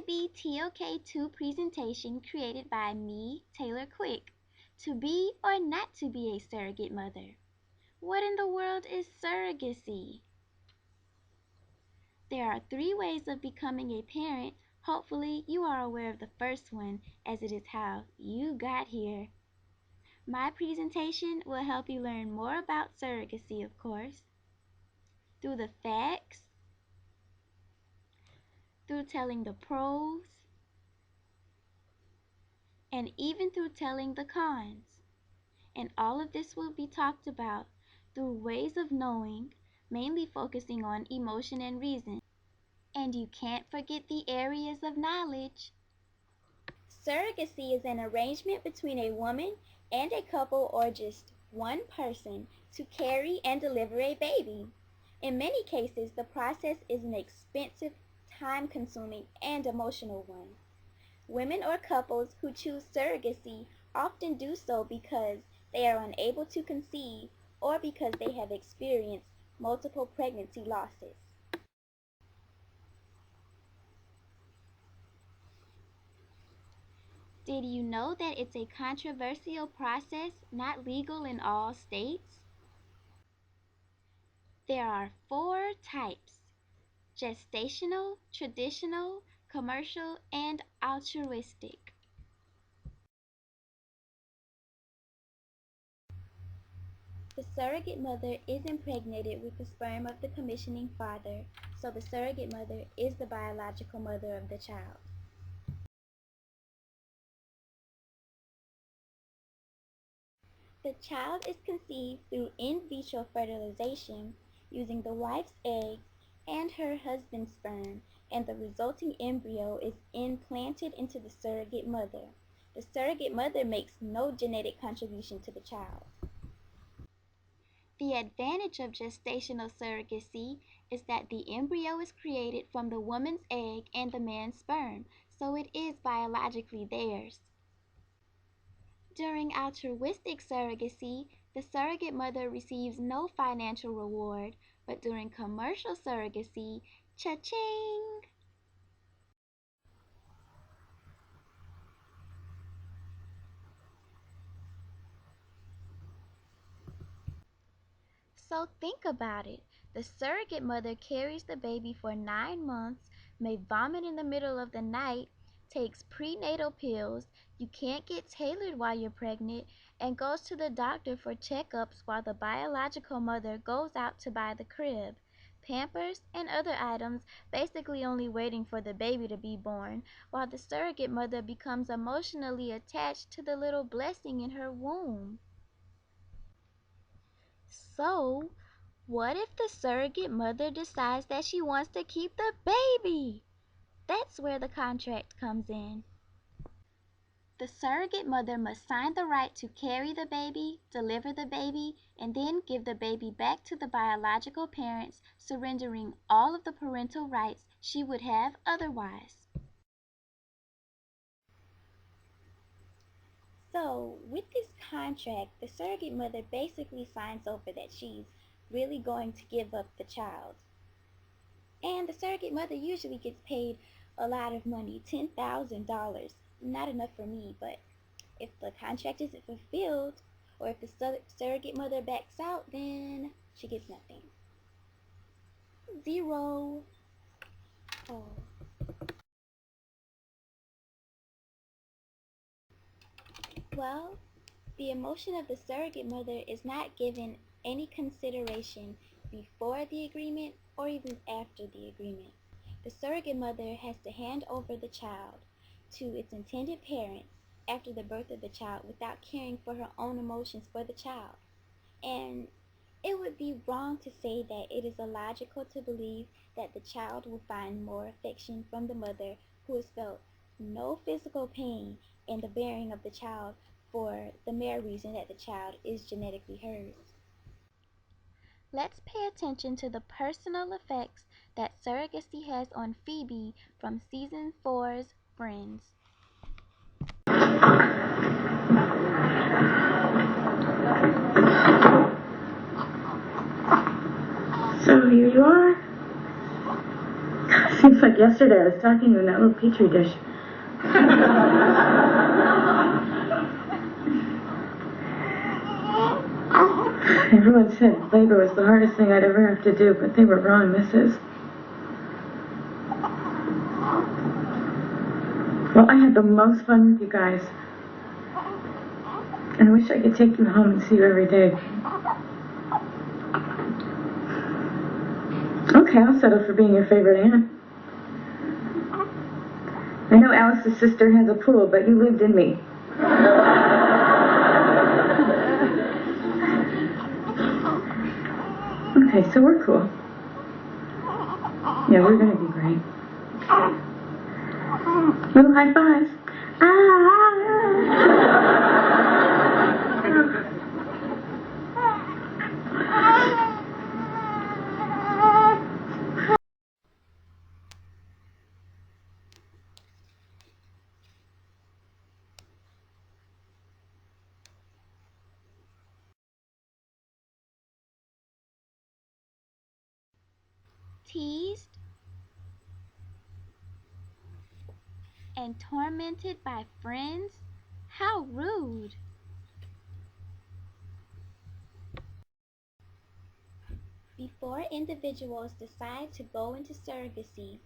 IB TOK2 presentation created by me, Taylor Quick. To be or not to be a surrogate mother. What in the world is surrogacy? There are 3 ways of becoming a parent. Hopefully you are aware of the first one, as it is how you got here. My presentation will help you learn more about surrogacy, of course, through the facts, through telling the pros, and even through telling the cons. And all of this will be talked about through ways of knowing, mainly focusing on emotion and reason. And you can't forget the areas of knowledge. Surrogacy is an arrangement between a woman and a couple or just one person to carry and deliver a baby. In many cases, the process is an expensive, time-consuming, and emotional one. Women or couples who choose surrogacy often do so because they are unable to conceive or because they have experienced multiple pregnancy losses. Did you know that it's a controversial process, not legal in all states? There are 4 types: gestational, traditional, commercial, and altruistic. The surrogate mother is impregnated with the sperm of the commissioning father, so the surrogate mother is the biological mother of the child. The child is conceived through in vitro fertilization using the wife's eggs and her husband's sperm, and the resulting embryo is implanted into the surrogate mother. The surrogate mother makes no genetic contribution to the child. The advantage of gestational surrogacy is that the embryo is created from the woman's egg and the man's sperm, so it is biologically theirs. During altruistic surrogacy, the surrogate mother receives no financial reward, but during commercial surrogacy, cha-ching! So think about it. The surrogate mother carries the baby for 9 months, may vomit in the middle of the night, takes prenatal pills, you can't get tailored while you're pregnant, and goes to the doctor for checkups while the biological mother goes out to buy the crib, Pampers, and other items, basically only waiting for the baby to be born, while the surrogate mother becomes emotionally attached to the little blessing in her womb. So, what if the surrogate mother decides that she wants to keep the baby? That's where the contract comes in. The surrogate mother must sign the right to carry the baby, deliver the baby, and then give the baby back to the biological parents, surrendering all of the parental rights she would have otherwise. So, with this contract, the surrogate mother basically signs over that she's really going to give up the child. And the surrogate mother usually gets paid a lot of money, $10,000. Not enough for me, but if the contract isn't fulfilled, or if the surrogate mother backs out, then she gets nothing. 0. Oh. Well, the emotion of the surrogate mother is not given any consideration before the agreement or even after the agreement. The surrogate mother has to hand over the child to its intended parents after the birth of the child without caring for her own emotions for the child. And it would be wrong to say that it is illogical to believe that the child will find more affection from the mother who has felt no physical pain in the bearing of the child for the mere reason that the child is genetically hers. Let's pay attention to the personal effects that surrogacy has on Phoebe from season 4's Friends. So here you are. Seems like yesterday I was talking in that little petri dish. Everyone said labor was the hardest thing I'd ever have to do, but they were wrong, Mrs. Well, I had the most fun with you guys. And I wish I could take you home and see you every day. Okay, I'll settle for being your favorite aunt. I know Alice's sister has a pool, but you lived in me. Okay, so we're cool. Yeah, we're gonna be great. Little high fives. Teased and tormented by friends? How rude! Before individuals decide to go into surrogacy,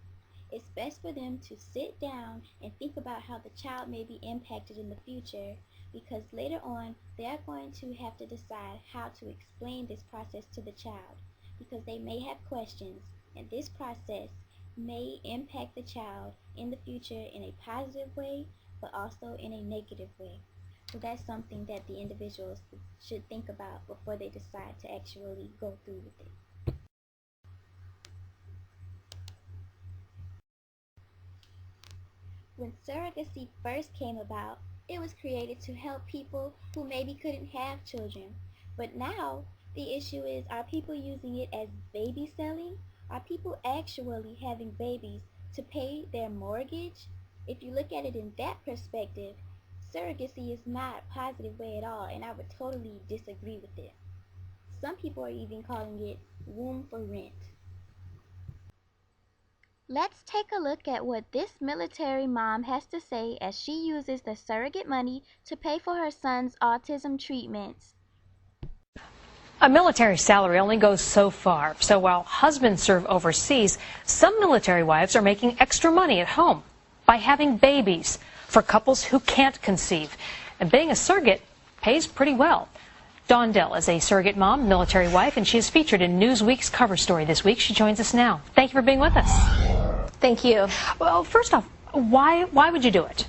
it's best for them to sit down and think about how the child may be impacted in the future, because later on they are going to have to decide how to explain this process to the child, because they may have questions, and this process may impact the child in the future in a positive way, but also in a negative way. So that's something that the individuals should think about before they decide to actually go through with it. When surrogacy first came about, it was created to help people who maybe couldn't have children. But now, the issue is, are people using it as baby selling? Are people actually having babies to pay their mortgage? If you look at it in that perspective, surrogacy is not a positive way at all, and I would totally disagree with it. Some people are even calling it womb for rent. Let's take a look at what this military mom has to say as she uses the surrogate money to pay for her son's autism treatments. A military salary only goes so far. So while husbands serve overseas, some military wives are making extra money at home by having babies for couples who can't conceive. And being a surrogate pays pretty well. Dawn Dell is a surrogate mom, military wife, and she is featured in Newsweek's cover story this week. She joins us now. Thank you for being with us. Thank you. Well, first off, why would you do it?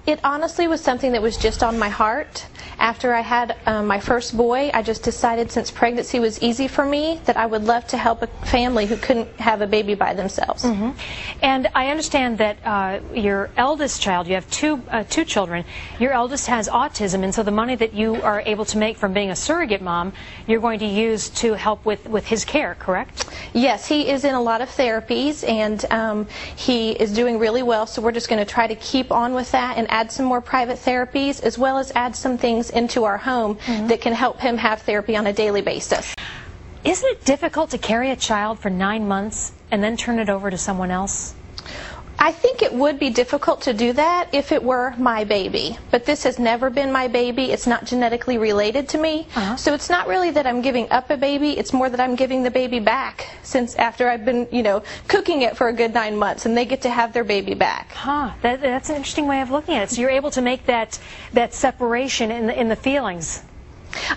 It honestly was something that was just on my heart. After I had my first boy, I just decided, since pregnancy was easy for me, that I would love to help a family who couldn't have a baby by themselves. Mm-hmm. And I understand that your eldest child, you have two children, your eldest has autism, and so the money that you are able to make from being a surrogate mom, you're going to use to help with his care, correct? Yes, he is in a lot of therapies, and he is doing really well, so we're just going to try to keep on with that and add some more private therapies, as well as add some things into our home that can help him have therapy on a daily basis. Isn't it difficult to carry a child for 9 months and then turn it over to someone else? I think it would be difficult to do that if it were my baby, but this has never been my baby. It's not genetically related to me, so it's not really that I'm giving up a baby. It's more that I'm giving the baby back, since after I've been, cooking it for a good 9 months, and they get to have their baby back. That's an interesting way of looking at it. So you're able to make that separation in the feelings.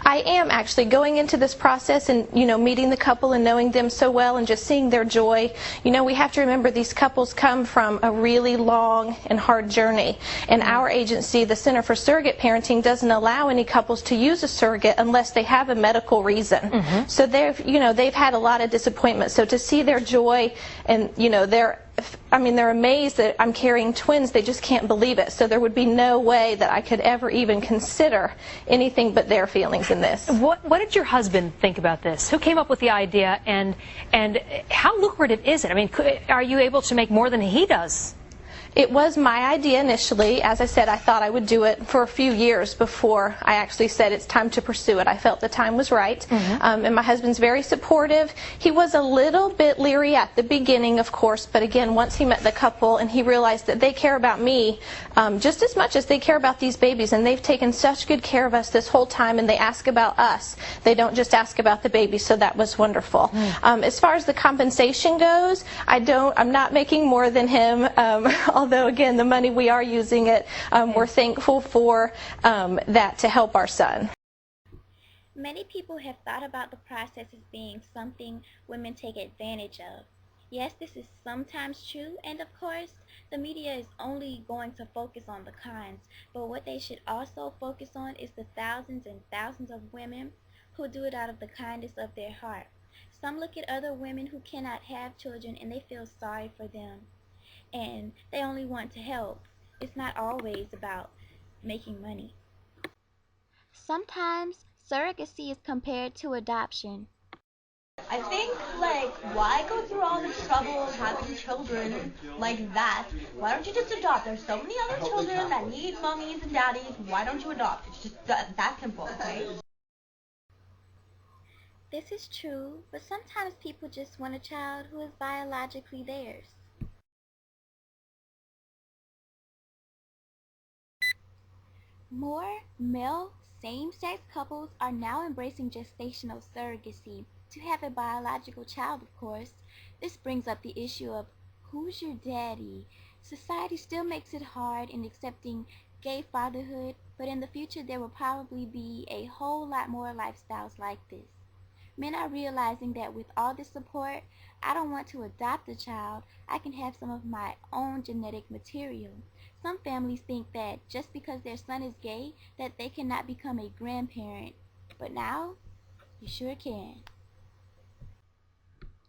I am actually going into this process and, meeting the couple and knowing them so well and just seeing their joy. We have to remember these couples come from a really long and hard journey. And our agency, the Center for Surrogate Parenting, doesn't allow any couples to use a surrogate unless they have a medical reason. So they've had a lot of disappointment. So to see their joy and, they're amazed that I'm carrying twins. They just can't believe it. So there would be no way that I could ever even consider anything but their feelings in this. What did your husband think about this? Who came up with the idea, and how lucrative is it? I mean, are you able to make more than he does? It was my idea initially. As I said, I thought I would do it for a few years before I actually said it's time to pursue it. I felt the time was right. And my husband's very supportive. He was a little bit leery at the beginning, of course, but again, once he met the couple and he realized that they care about me just as much as they care about these babies, and they've taken such good care of us this whole time, and they ask about us. They don't just ask about the baby, so that was wonderful. As far as the compensation goes, I'm not making more than him. Although again, the money we are using it, we're thankful for that to help our son. Many people have thought about the process as being something women take advantage of. Yes, this is sometimes true, and of course, the media is only going to focus on the cons, but what they should also focus on is the thousands and thousands of women who do it out of the kindness of their heart. Some look at other women who cannot have children and they feel sorry for them, and they only want to help. It's not always about making money. Sometimes surrogacy is compared to adoption. I think, like, why go through all the trouble of having children like that? Why don't you just adopt? There's so many other children that need mummies and daddies. Why don't you adopt? It's just that simple, okay? This is true, but sometimes people just want a child who is biologically theirs. More male same-sex couples are now embracing gestational surrogacy to have a biological child, of course. This brings up the issue of who's your daddy? Society still makes it hard in accepting gay fatherhood, but in the future there will probably be a whole lot more lifestyles like this. Men are realizing that with all this support, I don't want to adopt a child. I can have some of my own genetic material. Some families think that just because their son is gay, that they cannot become a grandparent. But now, you sure can.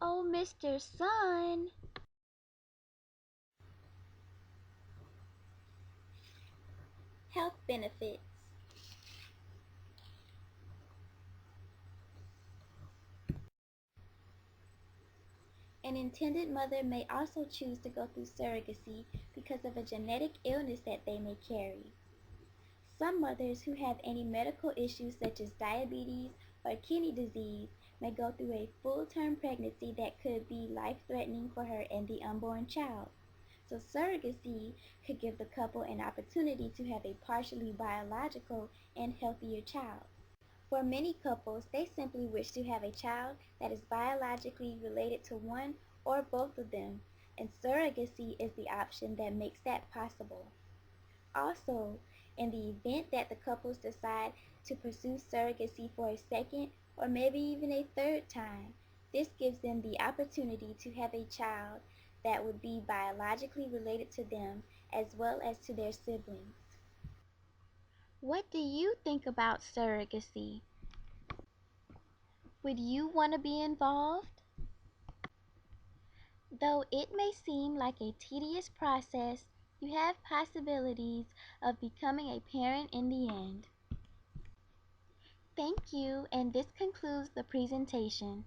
Oh, Mr. Son. Health benefits. An intended mother may also choose to go through surrogacy because of a genetic illness that they may carry. Some mothers who have any medical issues such as diabetes or kidney disease may go through a full-term pregnancy that could be life-threatening for her and the unborn child. So surrogacy could give the couple an opportunity to have a partially biological and healthier child. For many couples, they simply wish to have a child that is biologically related to one or both of them, and surrogacy is the option that makes that possible. Also, in the event that the couples decide to pursue surrogacy for a second or maybe even a third time, this gives them the opportunity to have a child that would be biologically related to them as well as to their siblings. What do you think about surrogacy? Would you want to be involved? Though it may seem like a tedious process, you have possibilities of becoming a parent in the end. Thank you, and this concludes the presentation.